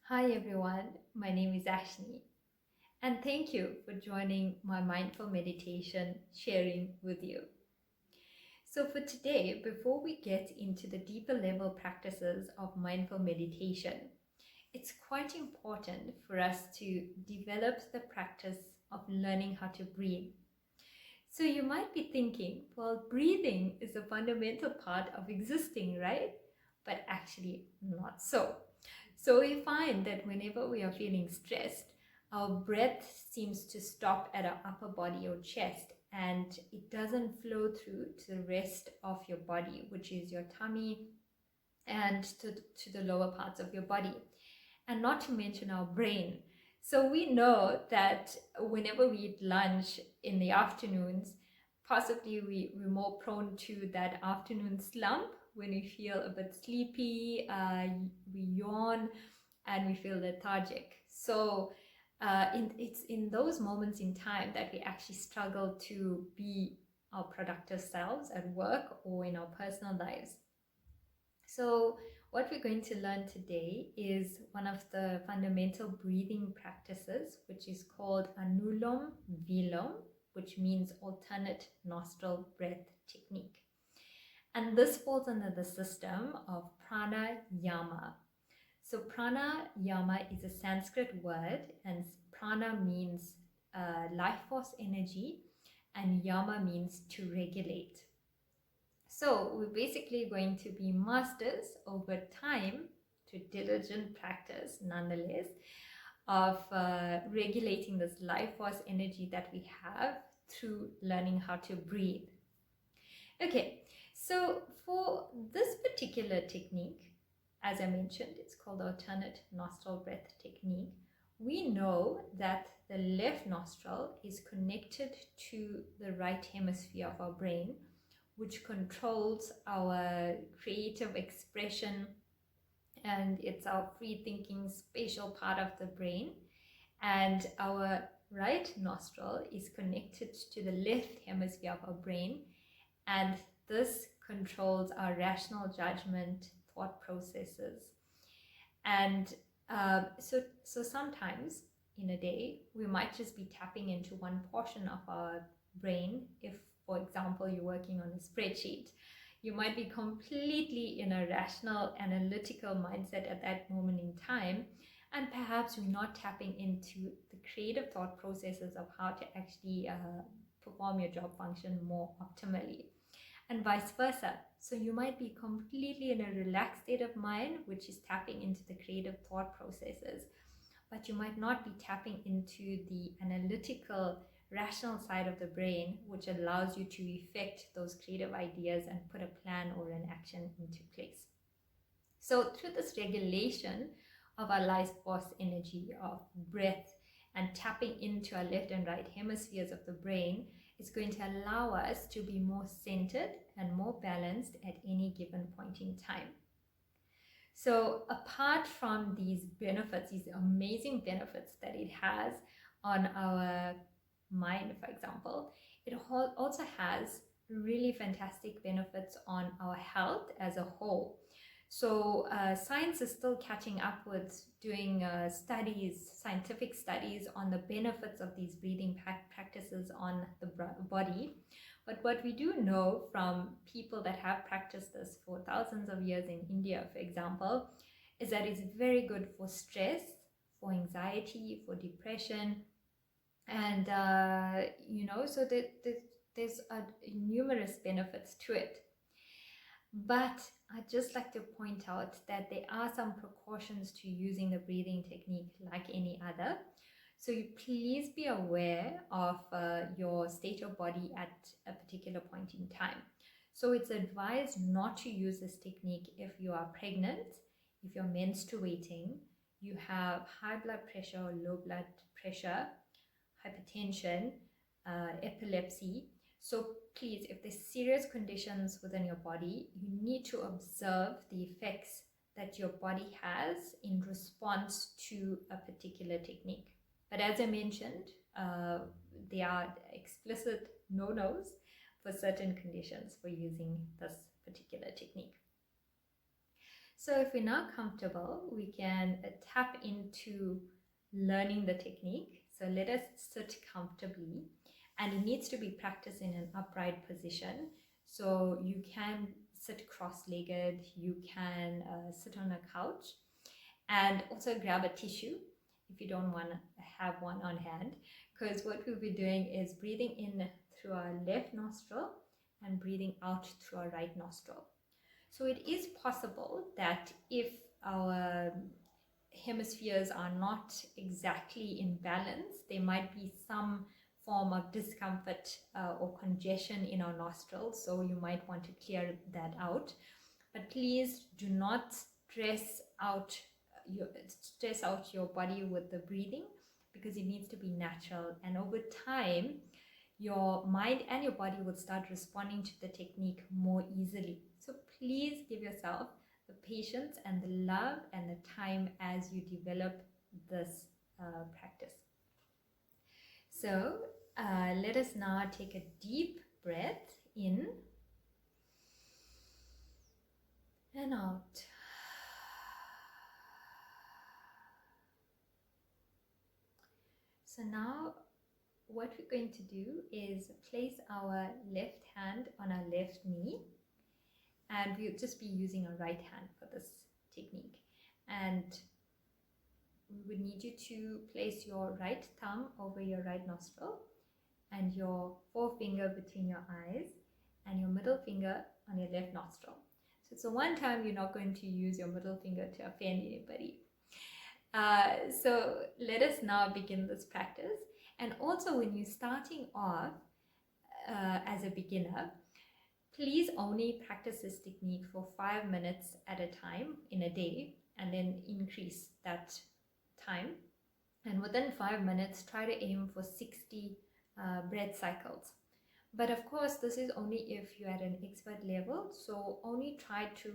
Hi everyone, my name is Ashni, and thank you for joining my mindful meditation sharing with you. So, for today, before we get into the deeper level practices of mindful meditation, it's quite important for us to develop the practice of learning how to breathe. So, you might be thinking, well, breathing is a fundamental part of existing, right? But actually, not so. So we find that whenever we are feeling stressed, our breath seems to stop at our upper body or chest, and it doesn't flow through to the rest of your body, which is your tummy and to the lower parts of your body, and not to mention our brain. So we know that whenever we eat lunch in the afternoons, possibly we're more prone to that afternoon slump when we feel a bit sleepy, we yawn, and we feel lethargic. So it's in those moments in time that we actually struggle to be our productive selves at work or in our personal lives. So what we're going to learn today is one of the fundamental breathing practices, which is called Anulom Vilom, which means alternate nostril breath technique. And this falls under the system of pranayama. So pranayama is a Sanskrit word, and prana means life force energy, and yama means to regulate. So we're basically going to be masters over time to diligent practice, nonetheless, of regulating this life force energy that we have through learning how to breathe. Okay, so for this particular technique, as I mentioned, it's called the alternate nostril breath technique. We know that the left nostril is connected to the right hemisphere of our brain, which controls our creative expression, and it's our free thinking spatial part of the brain. And our right nostril is connected to the left hemisphere of our brain, and this controls our rational judgment, thought processes. And so sometimes in a day we might just be tapping into one portion of our brain. If, for example, you're working on a spreadsheet, you might be completely in a rational analytical mindset at that moment in time, and perhaps you're not tapping into the creative thought processes of how to actually perform your job function more optimally, and vice versa. So you might be completely in a relaxed state of mind, which is tapping into the creative thought processes, but you might not be tapping into the analytical, rational side of the brain, which allows you to effect those creative ideas and put a plan or an action into place. So through this regulation of our life force energy of breath and tapping into our left and right hemispheres of the brain, it's going to allow us to be more centered and more balanced at any given point in time. So apart from these benefits, these amazing benefits that it has on our mind, for example, it also has really fantastic benefits on our health as a whole. So science is still catching up with doing scientific studies on the benefits of these breathing practices on the body. But what we do know from people that have practiced this for thousands of years in India, for example, is that it's very good for stress, for anxiety, for depression, and so there's numerous benefits to it. But I'd just like to point out that there are some precautions to using the breathing technique like any other. So you please be aware of your state of body at a particular point in time. So it's advised not to use this technique if you are pregnant, if you're menstruating, you have high blood pressure or low blood pressure, hypertension, epilepsy. So please, if there's serious conditions within your body, you need to observe the effects that your body has in response to a particular technique. But as I mentioned, there are explicit no-nos for certain conditions for using this particular technique. So if we're now comfortable, we can tap into learning the technique. So let us sit comfortably, and it needs to be practiced in an upright position. So you can sit cross-legged, you can sit on a couch, and also grab a tissue if you don't want to have one on hand, because what we'll be doing is breathing in through our left nostril and breathing out through our right nostril. So it is possible that if our hemispheres are not exactly in balance, there might be some form of discomfort or congestion in our nostrils. So you might want to clear that out. But please do not stress out your body with the breathing, because it needs to be natural. And over time, your mind and your body would start responding to the technique more easily. So please give yourself the patience and the love and the time as you develop this practice. So let us now take a deep breath in and out. So now what we're going to do is place our left hand on our left knee, and we'll just be using our right hand for this technique. And we would need you to place your right thumb over your right nostril and your forefinger between your eyes and your middle finger on your left nostril. So it's the one time you're not going to use your middle finger to offend anybody. So let us now begin this practice. And also, when you're starting off as a beginner, please only practice this technique for 5 minutes at a time in a day, and then increase that time. And within 5 minutes, try to aim for 60 breath cycles. But of course, this is only if you're at an expert level. So only try to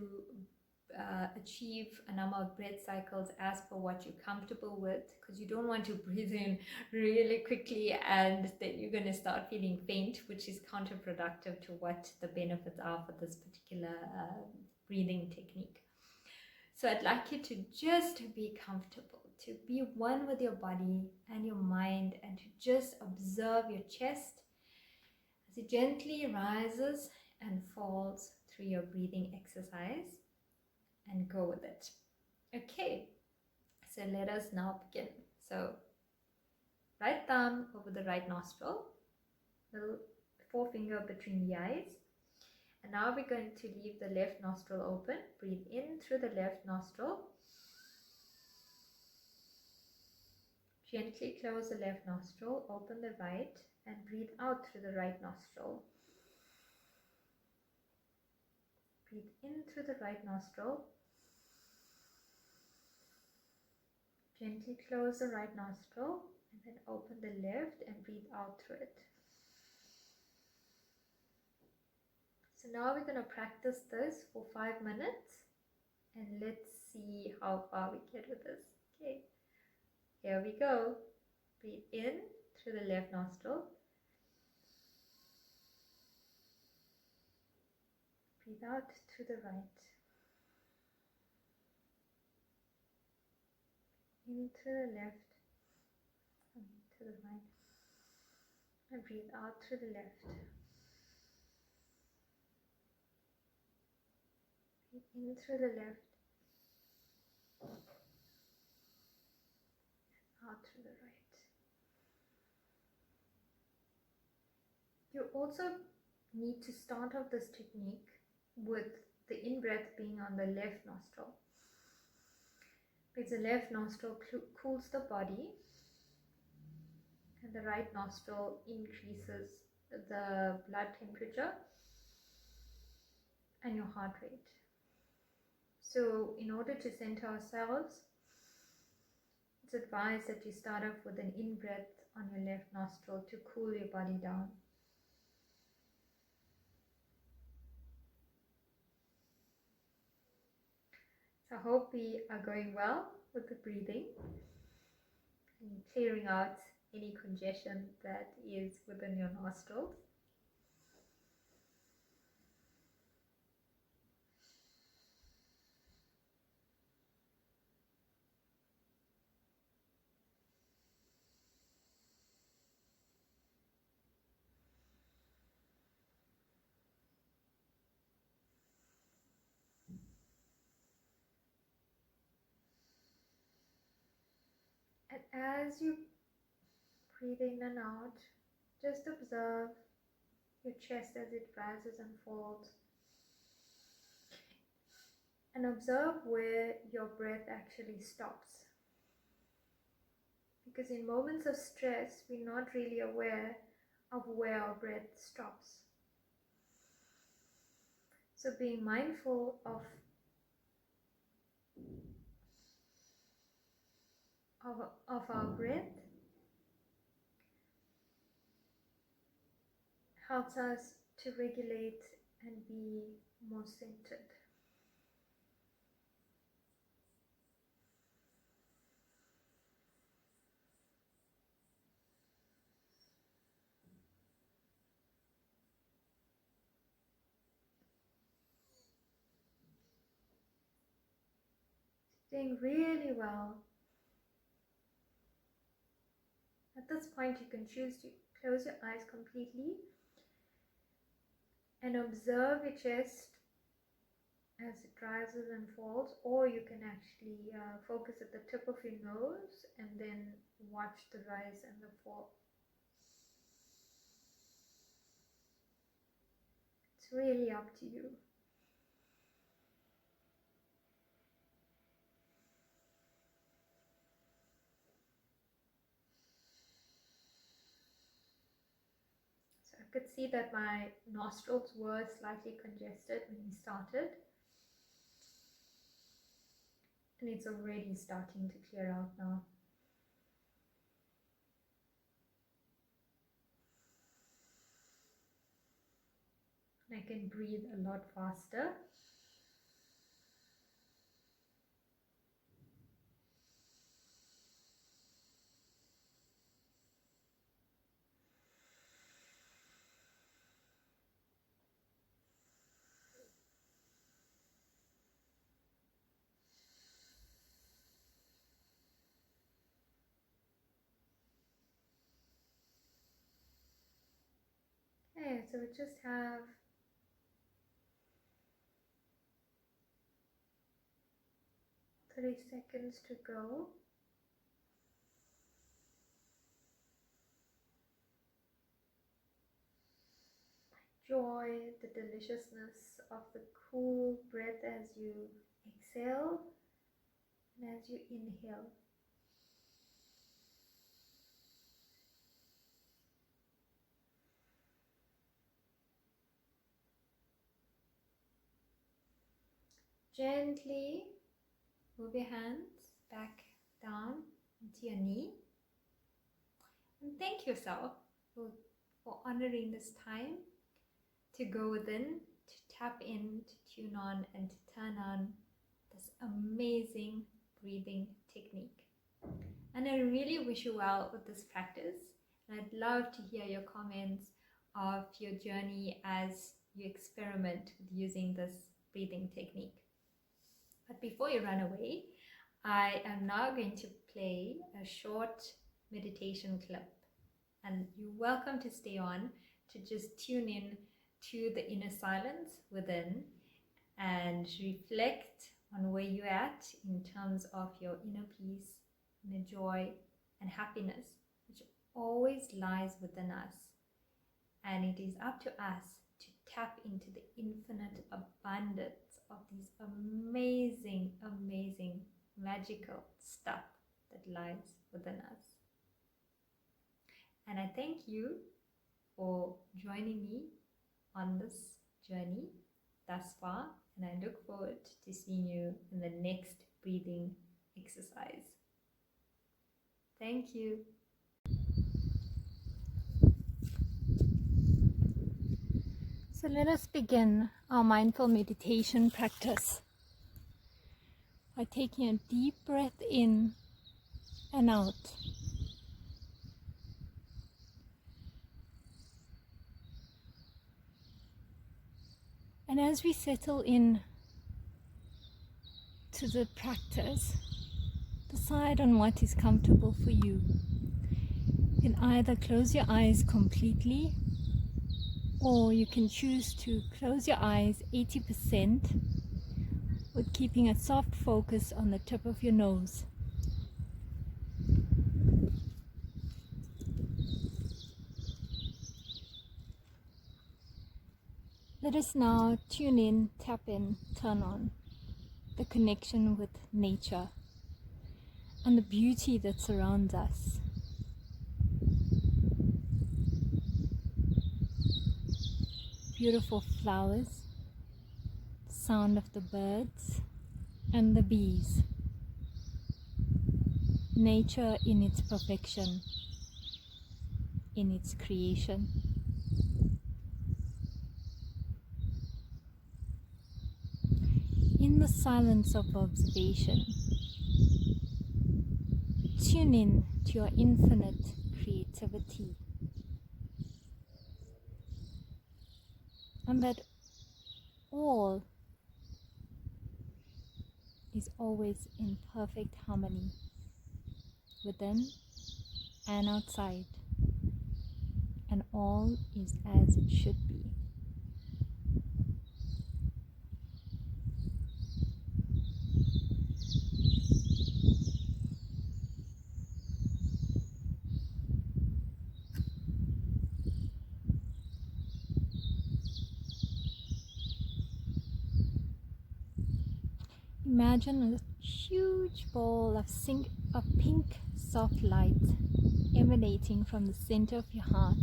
achieve a number of breath cycles as per what you're comfortable with, because you don't want to breathe in really quickly and then you're going to start feeling faint, which is counterproductive to what the benefits are for this particular breathing technique. So I'd like you to just be comfortable, to be one with your body and your mind, and to just observe your chest as it gently rises and falls through your breathing exercise, and go with it. Okay, so let us now begin. So right thumb over the right nostril, little forefinger between the eyes, and now we're going to leave the left nostril open. Breathe in through the left nostril, gently close the left nostril, open the right, and breathe out through the right nostril. Breathe in through the right nostril, gently close the right nostril, and then open the left and breathe out through it. So now we're going to practice this for 5 minutes, and let's see how far we get with this. Okay, here we go. Breathe in through the left nostril. Breathe out through the right. In through the left, and to the right, and breathe out through the left. Breathe in through the left, and out through the right. You also need to start off this technique with the in-breath being on the left nostril, because the left nostril cools the body and the right nostril increases the blood temperature and your heart rate. So in order to center ourselves, it's advised that you start off with an in-breath on your left nostril to cool your body down. So I hope we are going well with the breathing and clearing out any congestion that is within your nostrils. And as you breathe in and out, just observe your chest as it rises and falls. And observe where your breath actually stops. Because in moments of stress, we're not really aware of where our breath stops. So being mindful of our breath helps us to regulate and be more centered. Doing really well. At this point, you can choose to close your eyes completely and observe your chest as it rises and falls, or you can actually focus at the tip of your nose and then watch the rise and the fall. It's really up to you. So I could see that my nostrils were slightly congested when we started. And it's already starting to clear out now. And I can breathe a lot faster. Okay, so we just have 30 seconds to go. Enjoy the deliciousness of the cool breath as you exhale and as you inhale. Gently move your hands back down into your knee. And thank yourself for honoring this time to go within, to tap in, to tune on, and to turn on this amazing breathing technique. And I really wish you well with this practice. And I'd love to hear your comments of your journey as you experiment with using this breathing technique. But before you run away, I am now going to play a short meditation clip. And you're welcome to stay on to just tune in to the inner silence within and reflect on where you're at in terms of your inner peace, inner joy, and happiness, which always lies within us. And it is up to us to tap into the infinite abundance of these amazing, amazing, magical stuff that lies within us. And I thank you for joining me on this journey thus far, and I look forward to seeing you in the next breathing exercise. Thank you. So let us begin our mindful meditation practice by taking a deep breath in and out. And as we settle in to the practice, decide on what is comfortable for you. You can either close your eyes completely, or you can choose to close your eyes 80% with keeping a soft focus on the tip of your nose. Let us now tune in, tap in, turn on the connection with nature and the beauty that surrounds us. Beautiful flowers, sound of the birds and the bees. Nature in its perfection, in its creation. In the silence of observation, tune in to your infinite creativity, and that all is always in perfect harmony, within and outside, and all is as it should be. Imagine a huge ball of pink soft light emanating from the center of your heart,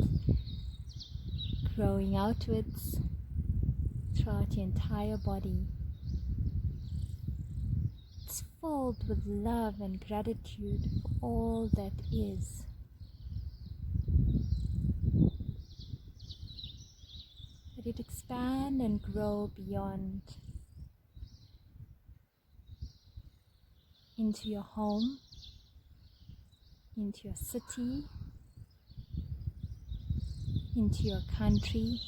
growing outwards throughout your entire body. It's filled with love and gratitude for all that is. Let it expand and grow beyond, into your home, into your city, into your country,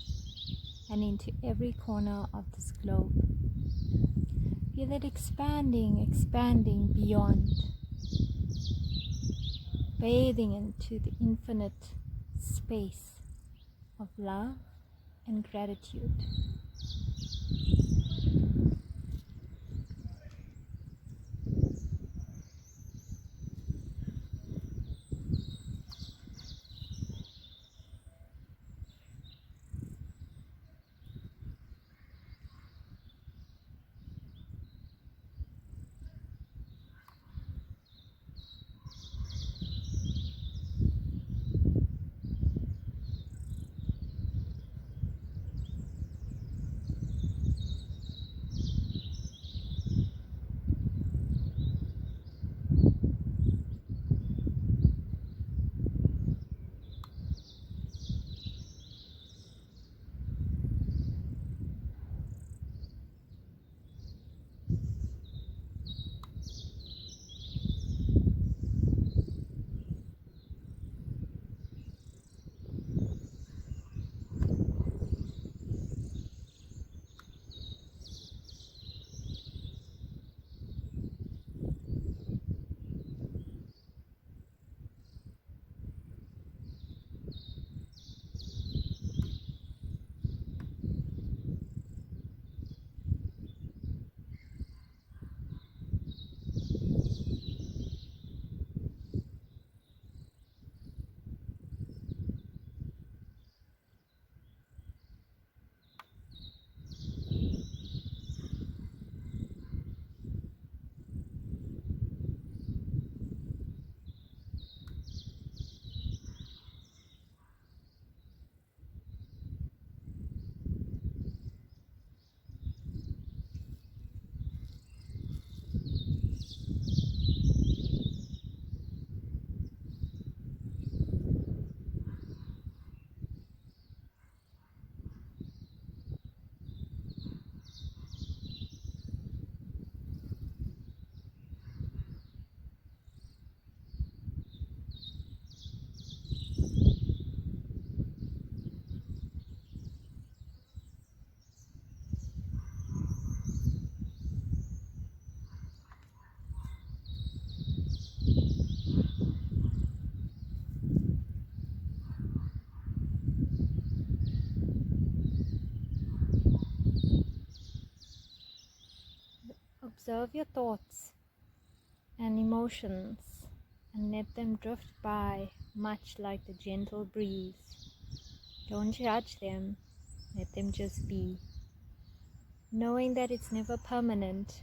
and into every corner of this globe. Feel it expanding beyond, bathing into the infinite space of love and gratitude. Observe your thoughts and emotions and let them drift by, much like the gentle breeze. Don't judge them, let them just be. knowing that it's never permanent.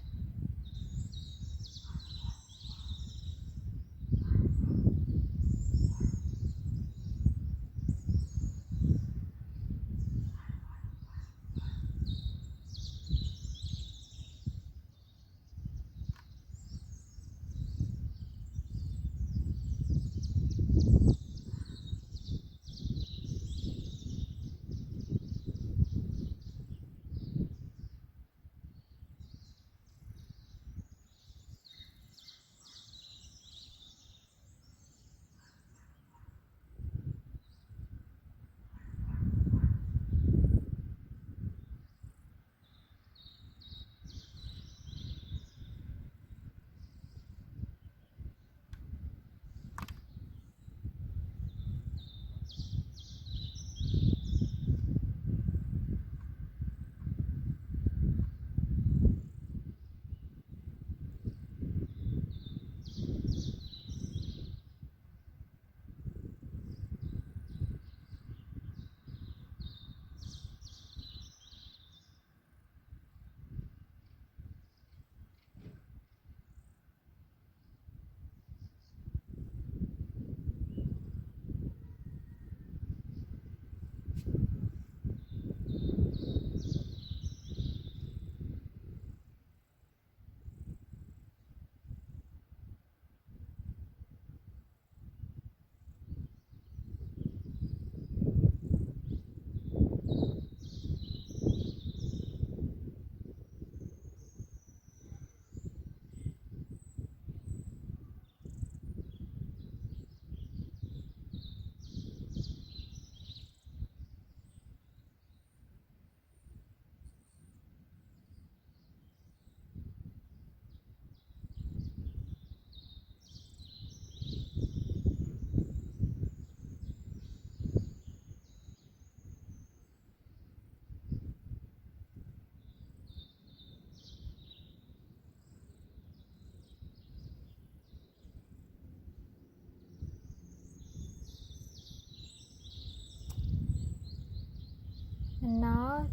And now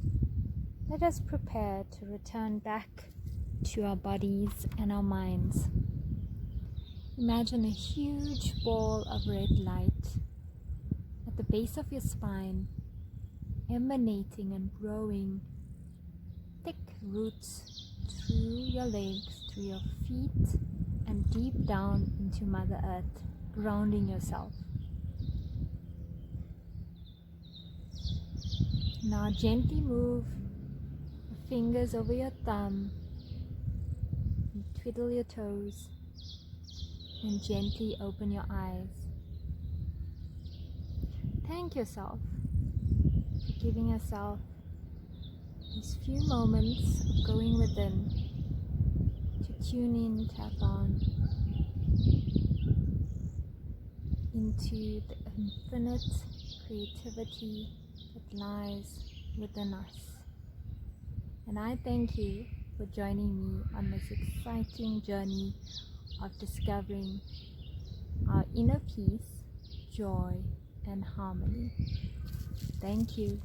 let us prepare to return back to our bodies and our minds. Imagine a huge ball of red light at the base of your spine, emanating and growing thick roots through your legs, through your feet, and deep down into Mother Earth, grounding yourself. Now gently move your fingers over your thumb, and twiddle your toes, and gently open your eyes. Thank yourself for giving yourself these few moments of going within to tune in, tap on into the infinite creativity that lies within us. And I thank you for joining me on this exciting journey of discovering our inner peace, joy, and harmony. Thank you.